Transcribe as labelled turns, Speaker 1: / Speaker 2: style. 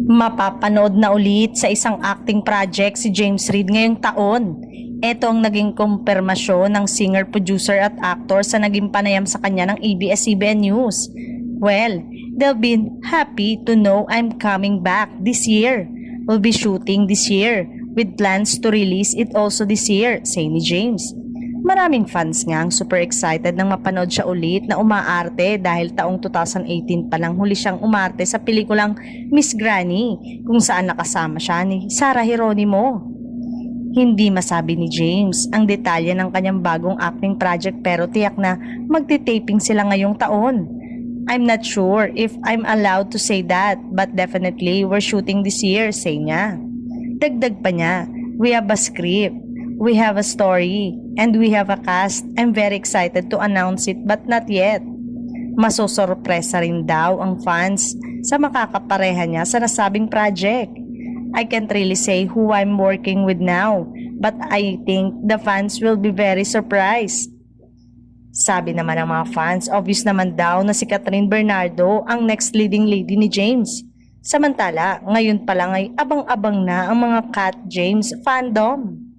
Speaker 1: Mapapanood na ulit sa isang acting project si James Reid ngayong taon. Ito ang naging kumpirmasyon ng singer, producer at actor sa naging panayam sa kanya ng ABS-CBN News. Well, they'll be happy to know I'm coming back this year. We'll be shooting this year with plans to release it also this year, say ni James. Maraming fans nga ang super excited nang mapanood siya ulit na umaarte dahil taong 2018 pa lang huli siyang umarte sa pelikulang Miss Granny kung saan nakasama siya ni Sarah Geronimo. Hindi masabi ni James ang detalye ng kanyang bagong acting project pero tiyak na magti-taping sila ngayong taon. I'm not sure if I'm allowed to say that but definitely we're shooting this year, say niya. Dagdag pa niya, we have a script. We have a story and we have a cast. I'm very excited to announce it but not yet. Masosorpresa rin daw ang fans sa makakapareha niya sa nasabing project. I can't really say who I'm working with now but I think the fans will be very surprised. Sabi naman ng mga fans, obvious naman daw na si Catherine Bernardo ang next leading lady ni James. Samantala, ngayon pa lang ay abang-abang na ang mga Cat James fandom.